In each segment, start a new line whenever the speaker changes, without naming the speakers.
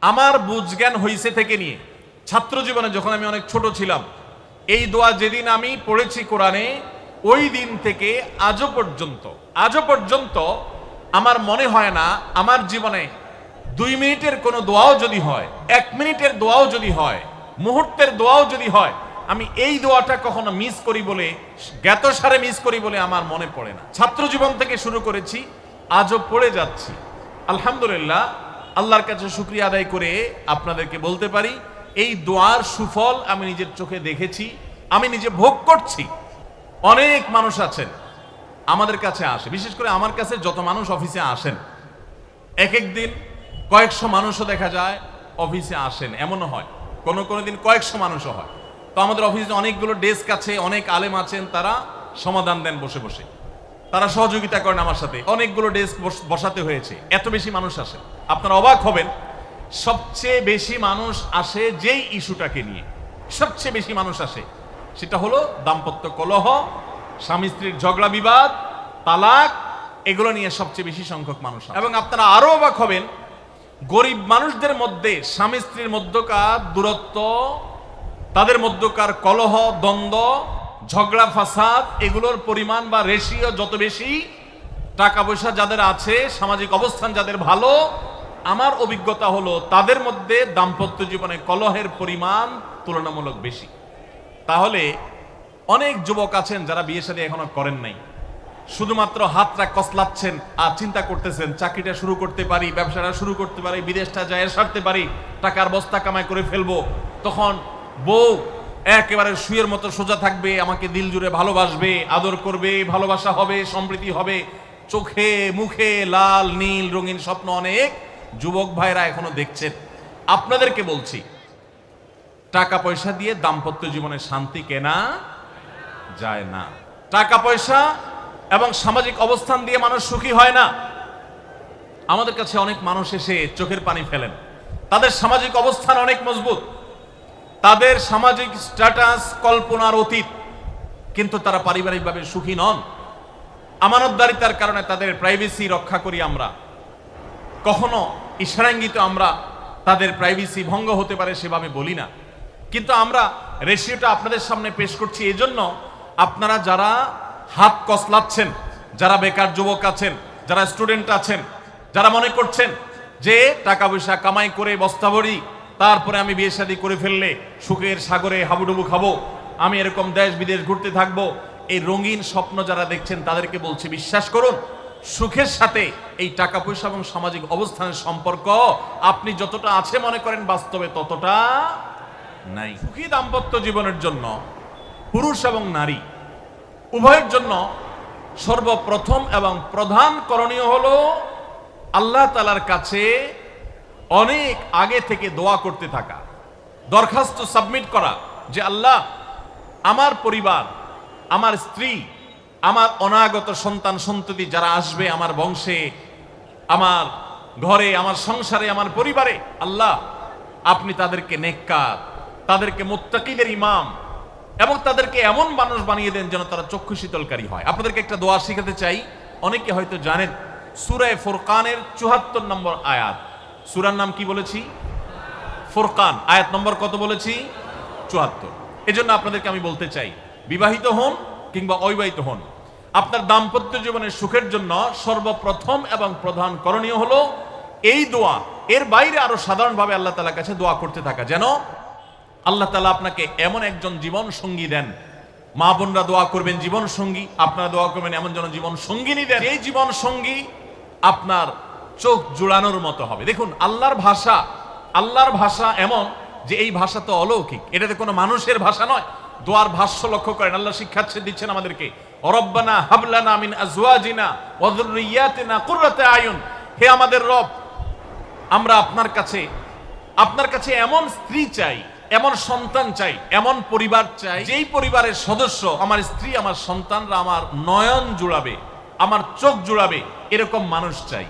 আমার বুঝজ্ঞান হইছে থেকে নিয়ে ছাত্র জীবনে যখন আমি অনেক ছোট ছিলাম, এই দোয়া যেদিন আমি পড়েছি কোরআনে, ওই দিন থেকে আজও পর্যন্ত আমার মনে হয় না আমার জীবনে 2 মিনিটের কোনো দোয়াও যদি হয়, 1 মিনিটের দোয়াও যদি হয়, মুহূর্তের দোয়াও যদি হয়, আমি এই দোয়াটা কখনো মিস করি বলে, জ্ঞাতসারে মিস করি বলে আমার মনে পড়ে না। ছাত্র জীবন থেকে শুরু করেছি, আজও পড়ে যাচ্ছি। আলহামদুলিল্লাহ, আল্লাহর কাছে শুকরিয়া আদায় করে আপনাদেরকে বলতে পারি, এই দোয়ার সুফল আমি নিজের চোখে দেখেছি, আমি নিজে ভোগ করছি। অনেক মানুষ আছেন আমাদের কাছে আসে, বিশেষ করে আমার কাছে যত মানুষ অফিসে আসেন, এক এক দিন কয়েকশো মানুষও দেখা যায় অফিসে আসেন, এমনও হয় কোনো দিন কয়েকশো মানুষও হয়। তো আমাদের অফিসে অনেকগুলো ডেস্ক আছে, অনেক আলেম আছেন, তারা সমাধান দেন বসে বসে, তারা সহযোগিতা করেন আমার সাথে। অনেকগুলো ডেস্ক বসাতে হয়েছে, এত বেশি মানুষ আসে। আপনারা অবাক হবেন, সবচেয়ে বেশি মানুষ আসে যেই ইস্যুটাকে নিয়ে, সবচেয়ে বেশি মানুষ আসে সেটা হলো দাম্পত্য কলহ, স্বামী স্ত্রীর ঝগড়া বিবাদ, তালাক, এগুলো নিয়ে সবচেয়ে বেশি সংখ্যক মানুষ। এবং আপনারা আরো অবাক হবেন, গরিব মানুষদের মধ্যে স্বামী স্ত্রীর মধ্যকার দূরত্ব, তাদের মধ্যকার কলহ, দ্বন্দ্ব, ঝগড়া ফাসাদ, এগুলোর পরিমাণ বা রেশিও যত বেশি, টাকা পয়সা যাদের আছে, সামাজিক অবস্থান যাদের ভালো, আমার অভিজ্ঞতা হলো তাদের মধ্যে দাম্পত্য জীবনে কলহের পরিমাণ তুলনামূলক বেশি। তাহলে অনেক যুবক আছেন যারা বিয়ে শাদী এখনো করেন নাই, শুধুমাত্র হাতটা কসলাচ্ছেন আর চিন্তা করতেছেন চাকরিটা শুরু করতে পারি, ব্যবসাটা শুরু করতে পারি, বিদেশটা যায় সারতে পারি, টাকার বস্তা কামাই করে ফেলবো। তখন বউ একেবারে শুয়ের মতো সোজা থাকবে, আমাকে দিল জুড়ে ভালোবাসবে, আদর করবে, ভালোবাসা হবে, সম্প্রীতি হবে। চোখে মুখে লাল নীল রঙিন স্বপ্ন অনেক যুবক ভাইরা এখনো দেখছেন। আপনাদেরকে বলছি, টাকা পয়সা দিয়ে দাম্পত্য জীবনে শান্তি কেনা যায় না। টাকা পয়সা এবং সামাজিক অবস্থান দিয়ে মানুষ সুখী হয় না। আমাদের কাছে অনেক মানুষ এসে চোখের পানি ফেলেন, তাদের সামাজিক অবস্থান অনেক মজবুত, তাদের সামাজিক স্ট্যাটাস কল্পনার অতীত, কিন্তু তারা পারিবারিকভাবে সুখী নন। আমানতদারিতার কারণে তাদের প্রাইভেসি রক্ষা করি আমরা, কখনো ইশারাঙ্গিত আমরা তাদের প্রাইভেসি ভঙ্গ হতে পারে সেভাবে বলি না। কিন্তু আমরা রেশিওটা আপনাদের সামনে পেশ করছি এজন্য, আপনারা যারা হাত কসলাচ্ছেন, যারা বেকার যুবক আছেন, যারা স্টুডেন্ট আছেন, যারা মনে করছেন যে টাকা পয়সা কামাই করে বস্তা ভরি, তারপরে আমি বিয়ে শাদী করে ফেললে সুখের সাগরে হাবুডুবু খাবো, আমি এরকম দেশ বিদেশ ঘুরতে থাকবো, এই রঙিন স্বপ্ন যারা দেখছেন তাদেরকে বলছি, বিশ্বাস করুন, সুখের সাথে এই টাকা পয়সা এবং সামাজিক অবস্থানের সম্পর্ক আপনি যতটা আছে মনে করেন, বাস্তবে ততটা নাই। সুখী দাম্পত্য জীবনের জন্য পুরুষ এবং নারী উভয়ের জন্য সর্বপ্রথম এবং প্রধান করণীয় হলো আল্লাহ তাআলার কাছে অনেক আগে থেকে দোয়া করতে থাকা, দরখাস্ত সাবমিট করা যে আল্লাহ, আমার পরিবার, আমার স্ত্রী, আমার অনাগত সন্তান সন্ততি যারা আসবে আমার বংশে, আমার ঘরে, আমার সংসারে, আমার পরিবারে, আল্লাহ আপনি তাদেরকে নেককার, তাদেরকে মুত্তাকিদের ইমাম এবং তাদেরকে এমন মানুষ বানিয়ে দেন যেন তারা চক্ষু শীতলকারী হয়। আপনাদেরকে একটা দোয়া শিখাতে চাই, অনেকে হয়তো জানেন, সূরা ফুরকানের 74 নম্বর আয়াত। সূরার নাম কি বলেছি? ফুরকান। আয়াত নম্বর কত বলেছি? 74। এজন্য আপনাদেরকে আমি বলতে চাই, বিবাহিত হন কিংবা অবিবাহিত হন, আপনার দাম্পত্য জীবনের সুখের জন্য সর্বপ্রথম এবং প্রধান করণীয় হলো এই দোয়া। এর বাইরে আরো সাধারণভাবে আল্লাহ তাআলার কাছে দোয়া করতে থাকা, যেন আল্লাহ তাআলা আপনাকে এমন একজন জীবন সঙ্গী দেন। মা বোনরা দোয়া করবেন জীবন সঙ্গী, আপনারা দোয়া করবেন এমন যেন জীবন সঙ্গিনী দেন, এই জীবন সঙ্গী আপনার চোখ জুড়ানোর মতো হবে। দেখুন, আল্লাহর ভাষা এমন যে এই ভাষা তো অলৌকিক, এটাতে কোনো মানুষের ভাষা নয়। দোয়ার ভাষ্য লক্ষ্য করেন, আল্লাহ শিক্ষা দিচ্ছেন আমাদেরকে, রব্বানা হাবলানা মিন আজওয়াজিনা ওয়া যুররিয়াতিনা কুররাতা আয়ুন, হে আমাদের রব, আমরা আপনার কাছে এমন স্ত্রী চাই, এমন সন্তান চাই, এমন পরিবার চাই, যেই পরিবারের সদস্য, আমার স্ত্রী, আমার সন্তানরা আমার নয়ন জুড়াবে, আমার চোখ জুড়াবে, এরকম মানুষ চাই।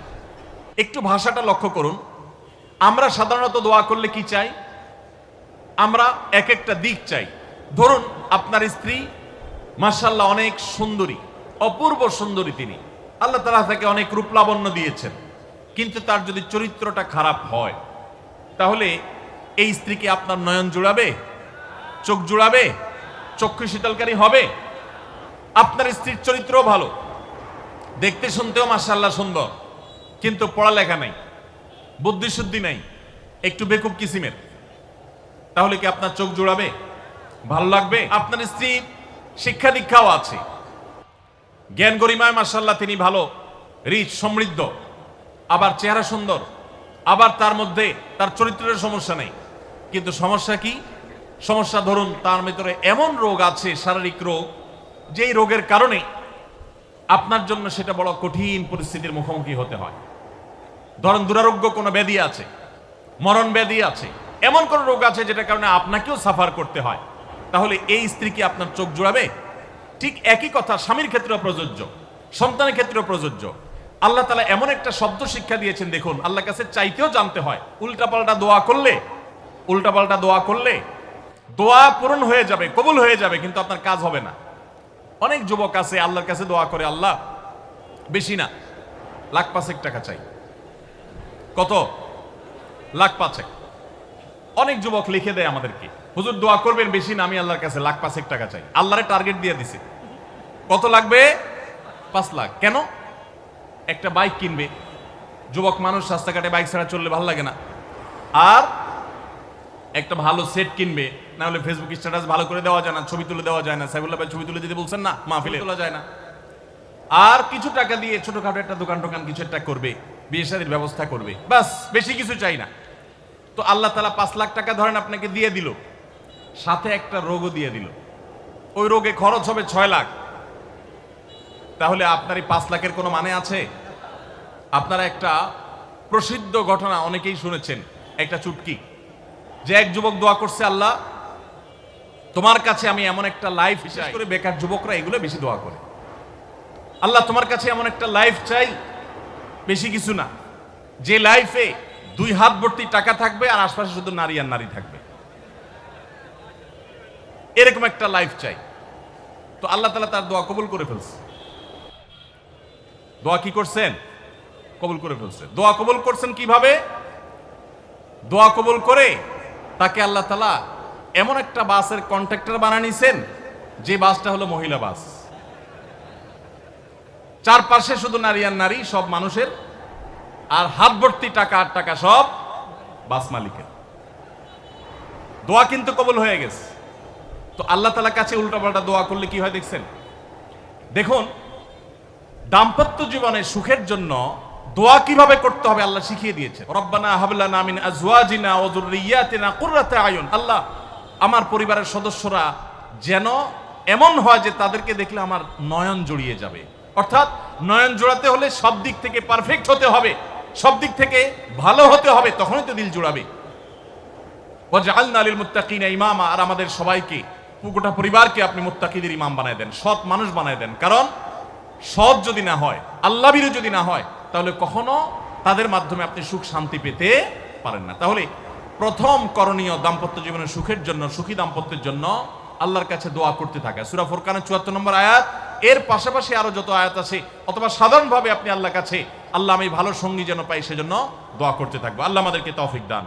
একটু ভাষাটা লক্ষ্য করুন। আমরা সাধারণত দোয়া করলে কি চাই? আমরা এক একটা দিক চাই। ধরুন, আপনার স্ত্রী মাশাআল্লাহ অনেক সুন্দরী, অপূর্ব সুন্দরী, তিনি আল্লাহ তাআলা তাকে অনেক রূপ লাবণ্য দিয়েছেন, কিন্তু তার যদি চরিত্রটা খারাপ হয়, তাহলে এই স্ত্রী কি আপনার নয়ন জুড়াবে, চোখ জুড়াবে, চক্ষু শীতলকারী হবে? আপনার স্ত্রীর চরিত্রও ভালো, দেখতে শুনতেও মাশাআল্লাহ সুন্দর, কিন্তু পড়ালেখা নাই, বুদ্ধিশুদ্ধি নাই, একটু বেকুব কিসিমের, তাহলে কি আপনার চোখ জুড়াবে, ভালো লাগবে? আপনার স্ত্রী শিক্ষা দীক্ষাও আছে, জ্ঞান গরিমায় মাশাআল্লাহ তিনি ভালো, রিচ, সমৃদ্ধ, আবার চেহারা সুন্দর, আবার তার মধ্যে তার চরিত্রের সমস্যা নেই, কিন্তু সমস্যা কি? সমস্যা ধরুন তার ভিতরে এমন রোগ আছে, শারীরিক রোগ, যেই রোগের কারণে আপনার জন্য সেটা বড় কঠিন পরিস্থিতির মুখোমুখি হতে হয়। ধরেন দুরারোগ্য কোনো ব্যাধি আছে, মরণ ব্যাধি আছে, এমন কোন রোগ আছে যেটার কারণে আপনাকেও সাফার করতে হয়, তাহলে এই স্ত্রী কি আপনার চোখ জুড়াবে? ঠিক একই কথা স্বামীর ক্ষেত্রেও প্রযোজ্য, সন্তানের ক্ষেত্রেও প্রযোজ্য। আল্লাহ তাআলা এমন একটা শব্দ শিক্ষা দিয়েছেন, দেখুন, আল্লাহর কাছে চাইতেও জানতে হয়। উল্টাপাল্টা দোয়া করলে দোয়া পূরণ হয়ে যাবে, কবুল হয়ে যাবে, কিন্তু আপনার কাজ হবে না। অনেক যুবক আছে আল্লাহর কাছে দোয়া করে, আল্লাহ বেশি না, লাখ 5 টাকা চাই। কত? লাখ 5। অনেক যুবক লিখে দেয় আমাদেরকে, হুজুর দোয়া করবেন, বেশি না, আমি আল্লাহর কাছে লাখ 5 টাকা চাই। আল্লাহরে টার্গেট দিয়ে দিছে, কত লাগবে? 5 লাখ। কেন? একটা বাইক কিনবে, যুবক মানুষ, রাস্তাঘাটে বাইক ছাড়া চললে ভালো লাগে না, আর একটা ভালো সেট কিনবে, না হলে ফেসবুক স্ট্যাটাস ভালো করে দেওয়া যায় না, ছবি তুলে দেওয়া যায় না, সাইফুল্লাহ ভাই ছবি তুলে দিতে বলছেন না, মাহফিলে তোলা যায় না। আর কিছু টাকা দিয়ে ছোটখাটো একটা দোকান কিছু একটা করবে, বিয়ে শাদীর ব্যবস্থা করবে, বাস, বেশি কিছু চাই না। তো আল্লাহ তাআলা 5 লাখ টাকা ধরেন আপনাকে দিয়ে দিল, সাথে একটা রোগও দিয়ে দিল, ওই রোগে খরচ হবে 6 লাখ। তাহলে আপনার এই 5 লাখের কোনো মানে আছে? আপনারা একটা প্রসিদ্ধ ঘটনা অনেকেই শুনেছেন, একটা চুটকি, যে এক যুবক দোয়া করছে, আল্লাহ তোমার কাছে আমি এমন একটা লাইফ, বিশেষ করে বেকার যুবকরা এগুলো বেশি দোয়া করে, আল্লাহ তোমার কাছে এমন একটা লাইফ চাই, বেশি কিছু না, যে লাইফে 2 হাত ভর্তি টাকা থাকবে আর আশপাশে শুধু নারী আর নারী থাকবে, এরকম একটা লাইফ চাই। তো আল্লাহ তাআলা তার দোয়া কবুল করে ফেলছে। দোয়া কি করছেন? কবুল করে ফেলছে। দোয়া কবুল করছেন কিভাবে? দোয়া কবুল করে তাকে আল্লাহ তাআলা এমন একটা বাসের কন্ট্রাক্টর বানিয়ে নিছেন, যে বাসটা হলো মহিলা বাস, চারপাশে শুধু নারী আর নারী, সব মানুষের, আর হাত ভর্তি টাকা আর টাকা সব বাস মালিকের। দোয়া কিন্তু কবুল হয়ে গেছে। তো আল্লাহ তাআলার কাছে উল্টাপাল্টা দোয়া করলে কি হয় দেখছেন? দেখুন, দাম্পত্য জীবনে সুখের জন্য দোয়া কিভাবে করতে হবে আল্লাহ শিখিয়ে দিয়েছে। রব্বানা হাব লানা মিন আজওয়াজিনা ওয়া যুররিয়াতিনা কুররাতা আয়ুন, আল্লাহ আমার পরিবারের সদস্যরা যেন এমন হয় যে তাদেরকে দেখলে আমার নয়ন জড়িয়ে যাবে। অর্থাৎ নয়ন জোড়াতে হলে সব দিক থেকে পারফেক্ট হতে হবে, সব দিক থেকে ভালো হতে হবে, তখনই তো দিল জুড়াবে। ওয়াজআলনা লিল মুত্তাকিনা ইমামা, আর আমাদের সবাইকে, গোটা পরিবারকে আপনি মুত্তাকিদের ইমাম বানায় দেন, সৎ মানুষ বানায় দেন। কারণ সৎ যদি না হয়, আল্লাহভীরু যদি না হয়, তাহলে কখনো তাদের মাধ্যমে আপনি সুখ শান্তি পেতে পারেন না। তাহলে প্রথম করণীয় দাম্পত্য জীবনের সুখের জন্য, সুখী দাম্পত্যের জন্য আল্লাহর কাছে দোয়া করতে থাকা। সূরা ফুরকানের ৭৪ নম্বর আয়াত, এর পাশাপাশি আরো যত আয়াত আছে, অথবা সাধারণভাবে আপনি আল্লাহর কাছে, আল্লাহ আমি ভালো সঙ্গী যেন পাই সেজন্য দোয়া করতে থাকবো। আল্লাহ আমাদেরকে তৌফিক দান।